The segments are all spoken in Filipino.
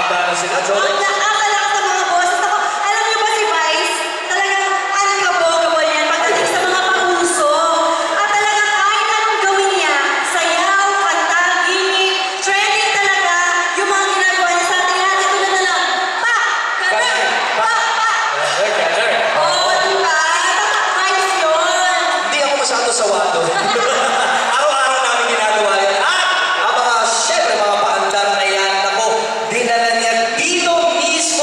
handa na sila, Joey. Ang nakakalakas ng mga boses. Ako, alam niyo ba si Vice? Talagang unkabog yan pagdating sa mga pauso. At talagang kahit anong gawin niya, sayaw, kanta, gimmick, trending talaga yung mga ginagawa niya sa ating lahat. Ito na lang, pa! Ganun! Pa! Pa! Ganun. Oo, diba? Vice yun! Hindi ako masyado sawado. Araw-araw namin ginagawa yun. At ang mga, syempre, mga paandar na yan, ako, dinala niya dito mismo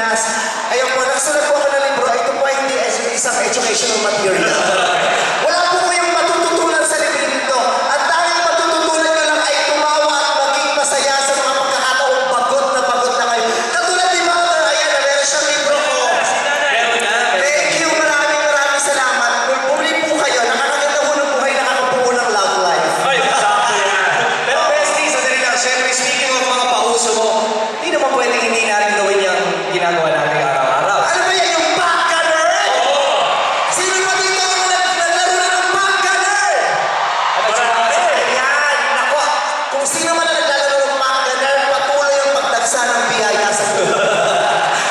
Pilipinas. Ayun po, nagsulat po ako ng libro. Ito po ay hindi isang educational material. Wala po kayong matututunan sa libreng ito. Ang tanging matututunan nyo lang ay tumawa at maging masaya sa mga pagkakataong pagod na kayo. Katulad ni Mother, ayan, na meron siyang libro ko. Meron na. Thank you, maraming salamat. Bumili po kayo. Nakakaganda po ng buhay, nakakabuo ng love life. Ay, sakto yan. Pero bestie, sandali lang. Siyempre, speaking of mga pauso mo, hindi naman pwedeng hindi natin gawin yung ginagawa natin araw-araw. Ano ba yan, yung backgammon? Sino ba dito ang naglaro na ng backgammon? Yan, nako. Kung sino man ang naglalaro ng backgammon, patuloy ang pagdagsa ng biyaya sa buhay.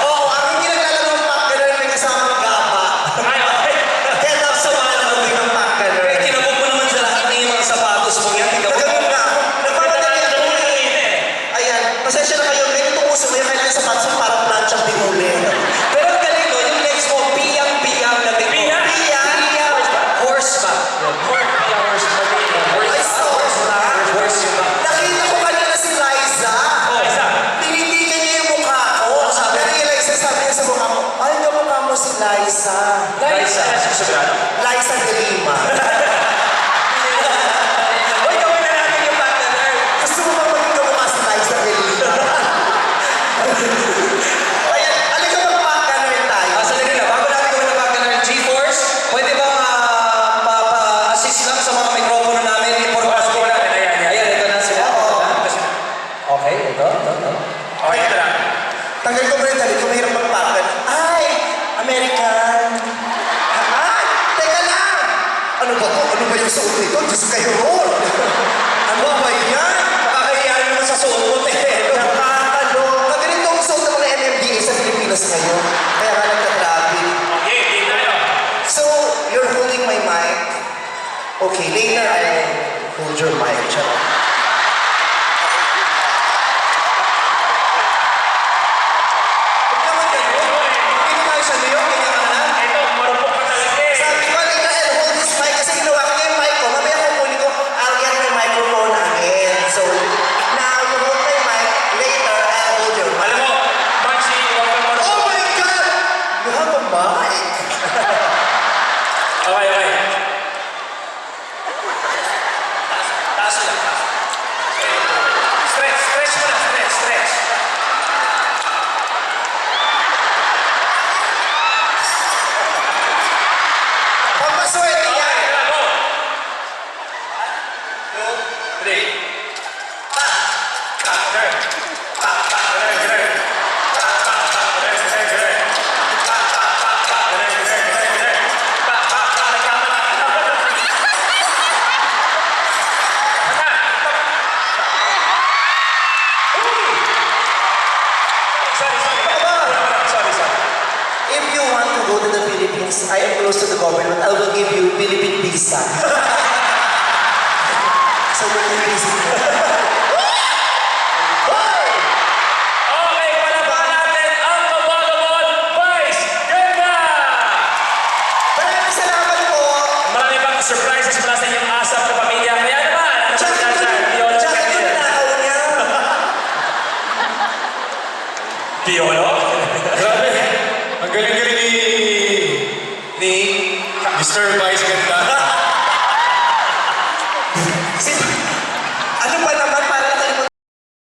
Oo, ang hindi naglalaro ng backgammon may kasamang gaba. Ay, okay. Kaya dapat sa mga nalagay ng backgammon. Eh, kinabog mo naman sa lahat ng mga sapatos mo yan. Ikaw Nagano'n nga ako. Nagmamadali ako. Ayan, pasensya na kayo. Ganito uso ngayon kailangan sa sapatos para planchang binuli. Pero ang galing no, yung legs mo, piyang-piyang na tingin. Piyang? Horseback. Horseback. Ay, sorry. Horseback. Nakita ko kanina si Liza. Oh, isa. Tinitigan niya yung mukha ko. Sabi ni Liza, sabi niya sa mukha ko, ay, kamukha mo si Liza. Liza. Liza de Lima. Uy, gawin na natin yung partner. Gusto mo ba maging kamukha si Liza de Lima? Ayan, alika magpaka-ganon tayo. Sandali na, bago natin gawin ang partner ng G-Force, pwede bang pa-assist lang sa mga mikropono namin? Ipormas ko na. Ayan, ito na sila. Okay, ito. Okay, ito na. Tanggal ko ba rin dali kung mahirap magpaka? Ay, American. Teka lang. Ano ba to? Ano ba yung suot nito? Diyos kayo, Lord. Ano ba yan? Makakayari naman sa suot mo, eh. Nakakalo. Ganito ang suot ng mga MMDA sa Pilipinas ngayon. Kaya nga nagka-traffic. Okay, tingnan tayo. So, you're holding my mic. Okay, later I'll hold your mic. Charot. Huwag naman ganun. Hindi tayo sa New York, ganyan ka na. Ito, marupok ka talaga eh. Sabi ko, later I'll hold this mic kasi ginawa ko yung mic ko. Mamaya kukunin ko, I'll get my microphone again. So, now you hold my mic. Later, I'll hold your mic. Alam mo, Banshee, huwag kang marupok. Oh my God! You have a mic. Okay, okay. Taas lang. Stretch, stretch mo na, stretch. Pampaswerte Okay, yan. go. 2, 3. Turn. Turn. Sorry. If you want to go to the Philippines, I am close to the government. I will give you Philippine visa. So you can visit me. Okay, palapakan natin ang Kabagabon Vice Ganda! Maraming salamat po. Marami pang surprises mula sa inyong asap na pamilya. Kaya naman, ano ba Jacket dyan? yun. Jacket yun nakaw niya. Piolo? Grabe. Ang galing-galing ni Ni Mr. Vice Ganda.